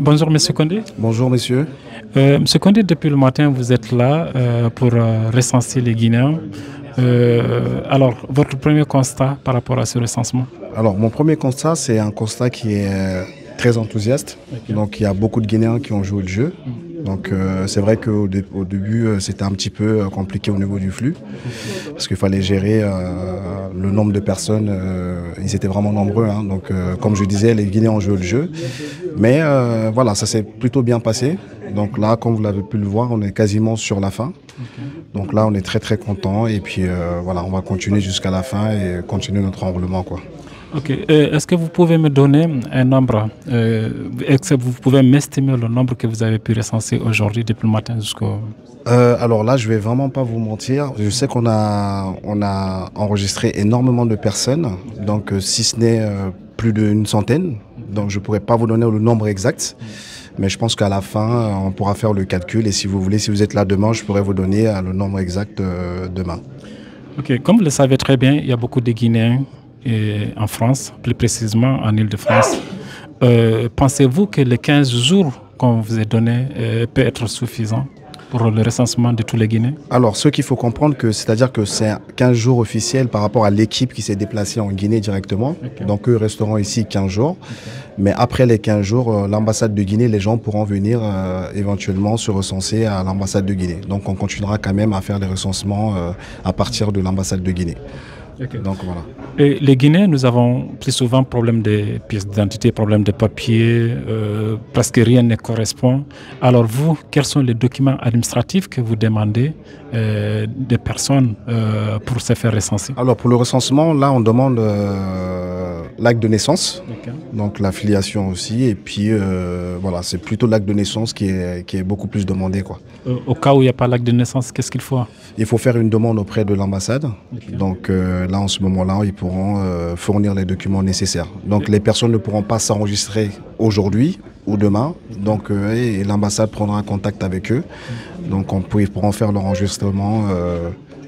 Bonjour Monsieur Condé. Bonjour messieurs. Monsieur Condé, depuis le matin, vous êtes là pour recenser les Guinéens. Alors, votre premier constat par rapport à ce recensement? Alors mon premier constat, c'est un constat qui est très enthousiaste. Ok. Donc il y a beaucoup de Guinéens qui ont joué le jeu. Donc c'est vrai qu'au début c'était un petit peu compliqué au niveau du flux parce qu'il fallait gérer le nombre de personnes. Ils étaient vraiment nombreux, hein. Donc comme je disais, les Guinéens ont joué le jeu. Mais voilà, ça s'est plutôt bien passé. Donc là, comme vous l'avez pu le voir, on est quasiment sur la fin. Donc là, on est très très content et puis voilà, on va continuer jusqu'à la fin et continuer notre enrôlement, quoi. Ok. Est-ce que vous pouvez me donner un nombre? Est-ce que vous pouvez m'estimer le nombre que vous avez pu recenser aujourd'hui depuis le matin jusqu'au... Alors là, je vais vraiment pas vous mentir. Je sais qu'on a enregistré énormément de personnes, donc si ce n'est plus d'une centaine. Donc je pourrais pas vous donner le nombre exact, mais je pense qu'à la fin, on pourra faire le calcul. Et si vous voulez, si vous êtes là demain, je pourrais vous donner le nombre exact demain. Ok. Comme vous le savez très bien, il y a beaucoup de Guinéens en France, plus précisément en Île-de-France. Pensez-vous que les 15 jours qu'on vous a donnés peut être suffisant pour le recensement de tous les Guinéens? Alors, ce qu'il faut comprendre, c'est-à-dire que c'est 15 jours officiels par rapport à l'équipe qui s'est déplacée en Guinée directement. Okay. Donc, eux resteront ici 15 jours. Okay. Mais après les 15 jours, l'ambassade de Guinée, les gens pourront venir éventuellement se recenser à l'ambassade de Guinée. Donc, on continuera quand même à faire les recensements à partir de l'ambassade de Guinée. Okay. Donc voilà. Et les Guinéens, nous avons plus souvent problème de pièces d'identité, problème de papier, presque rien ne correspond. Alors vous, quels sont les documents administratifs que vous demandez des personnes pour se faire recenser? Alors pour le recensement, là on demande l'acte de naissance, okay. Donc la filiation aussi, et puis voilà, c'est plutôt l'acte de naissance qui est beaucoup plus demandé, quoi. Au cas où il n'y a pas l'acte de naissance, qu'est-ce qu'il faut? Il faut faire une demande auprès de l'ambassade. Okay. Donc là, en ce moment-là, ils pourront fournir les documents nécessaires. Donc okay. Les personnes ne pourront pas s'enregistrer aujourd'hui ou demain. Donc et l'ambassade prendra contact avec eux. Donc ils pourront faire l'enregistrement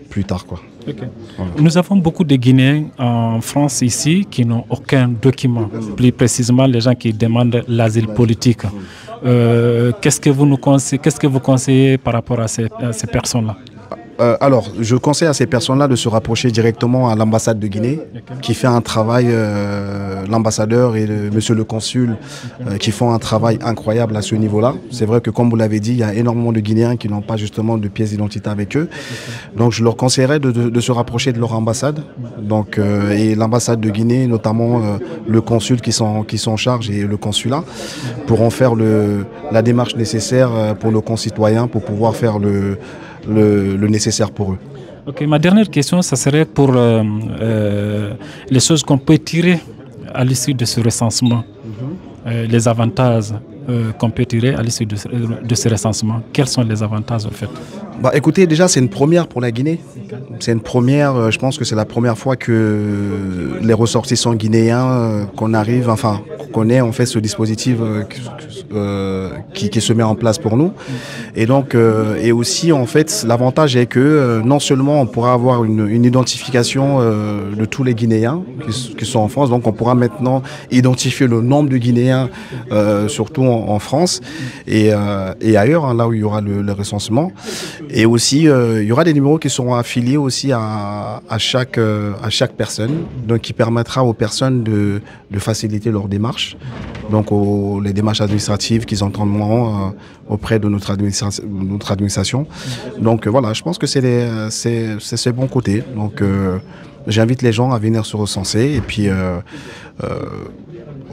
plus tard, quoi. Okay. Voilà. Nous avons beaucoup de Guinéens en France ici qui n'ont aucun document. Plus précisément, les gens qui demandent l'asile politique. Qu'est-ce que vous conseillez par rapport à ces personnes-là? Alors, je conseille à ces personnes-là de se rapprocher directement à l'ambassade de Guinée, okay. Qui fait un travail, l'ambassadeur et monsieur le consul, qui font un travail incroyable à ce niveau-là. C'est vrai que, comme vous l'avez dit, il y a énormément de Guinéens qui n'ont pas justement de pièces d'identité avec eux. Donc, je leur conseillerais de se rapprocher de leur ambassade. Donc, et l'ambassade de Guinée, notamment le consul qui sont en charge et le consulat, pourront faire la démarche nécessaire pour nos concitoyens pour pouvoir faire le nécessaire pour eux. Ok, ma dernière question, ça serait pour les choses qu'on peut tirer à l'issue de ce recensement, les avantages qu'on peut tirer à l'issue de ce recensement. Quels sont les avantages en fait? Écoutez, déjà c'est une première pour la Guinée. C'est une première, je pense que c'est la première fois que les ressortissants guinéens qu'on connaît en fait ce dispositif qui se met en place pour nous. Et donc, et aussi en fait, l'avantage est que non seulement on pourra avoir une identification de tous les Guinéens qui sont en France, donc on pourra maintenant identifier le nombre de Guinéens, surtout en France et ailleurs, hein, là où il y aura le recensement. Et aussi, il y aura des numéros qui seront affiliés aussi à chaque personne, donc qui permettra aux personnes de faciliter leur démarche, donc les démarches administratives qu'ils entendront auprès de notre administration. Donc voilà, je pense que c'est ses bons côtés. Donc j'invite les gens à venir se recenser et puis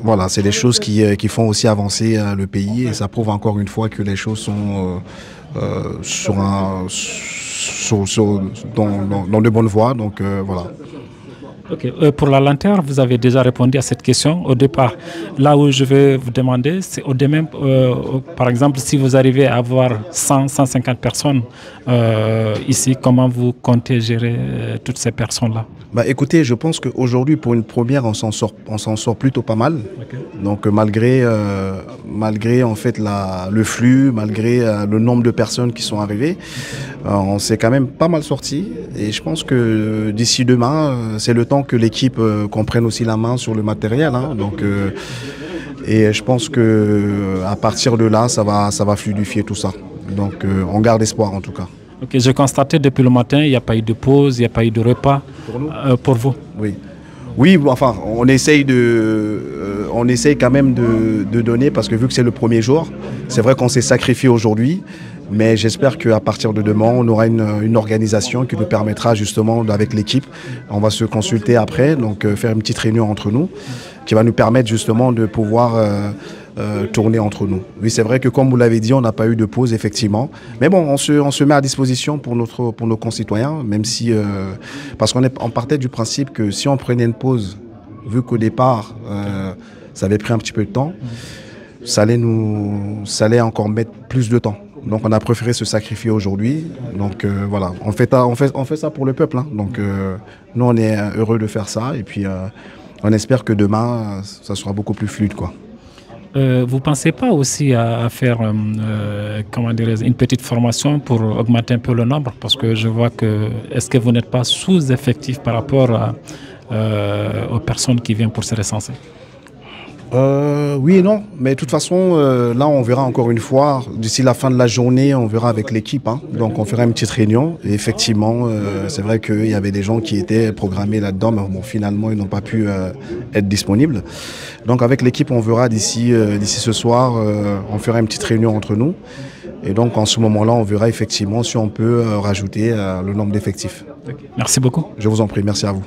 voilà, c'est des choses qui font aussi avancer le pays et ça prouve encore une fois que les choses sont dans de bonnes voies, donc voilà. Okay. Pour la lanterne, vous avez déjà répondu à cette question au départ. Là où je vais vous demander, c'est au demain, par exemple, si vous arrivez à avoir 100-150 personnes ici, comment vous comptez gérer toutes ces personnes-là? Écoutez, je pense qu'aujourd'hui, pour une première, on s'en sort plutôt pas mal. Okay. Donc malgré en fait le flux, malgré le nombre de personnes qui sont arrivées, on s'est quand même pas mal sorti. Et je pense que d'ici demain, c'est le temps que l'équipe qu'on prenne aussi la main sur le matériel. Hein. Donc Et je pense que à partir de là, ça va fluidifier tout ça. Donc on garde espoir en tout cas. Ok, j'ai constaté depuis le matin, il n'y a pas eu de pause, il n'y a pas eu de repas pour vous. Oui. Oui, enfin, on essaye quand même de donner parce que vu que c'est le premier jour, c'est vrai qu'on s'est sacrifié aujourd'hui, mais j'espère qu'à partir de demain, on aura une organisation qui nous permettra justement, avec l'équipe, on va se consulter après, donc faire une petite réunion entre nous, qui va nous permettre justement de pouvoir tourner entre nous. Oui, c'est vrai que comme vous l'avez dit, on n'a pas eu de pause, effectivement. Mais bon, on se met à disposition pour nos concitoyens, même si... parce on partait du principe que si on prenait une pause, vu qu'au départ, ça avait pris un petit peu de temps, ça allait encore mettre plus de temps. Donc on a préféré se sacrifier aujourd'hui. Donc voilà, on fait ça pour le peuple. Hein. Donc nous, on est heureux de faire ça. Et puis on espère que demain, ça sera beaucoup plus fluide, quoi. Vous ne pensez pas aussi à faire une petite formation pour augmenter un peu le nombre? Parce que je vois que, est-ce que vous n'êtes pas sous-effectif par rapport aux personnes qui viennent pour se recenser? Oui et non, mais de toute façon, là on verra encore une fois, d'ici la fin de la journée, on verra avec l'équipe, hein. Donc on fera une petite réunion, et effectivement, c'est vrai qu'il y avait des gens qui étaient programmés là-dedans, mais bon, finalement ils n'ont pas pu être disponibles. Donc avec l'équipe, on verra d'ici ce soir, on fera une petite réunion entre nous, et donc en ce moment-là, on verra effectivement si on peut rajouter le nombre d'effectifs. Merci beaucoup. Je vous en prie, merci à vous.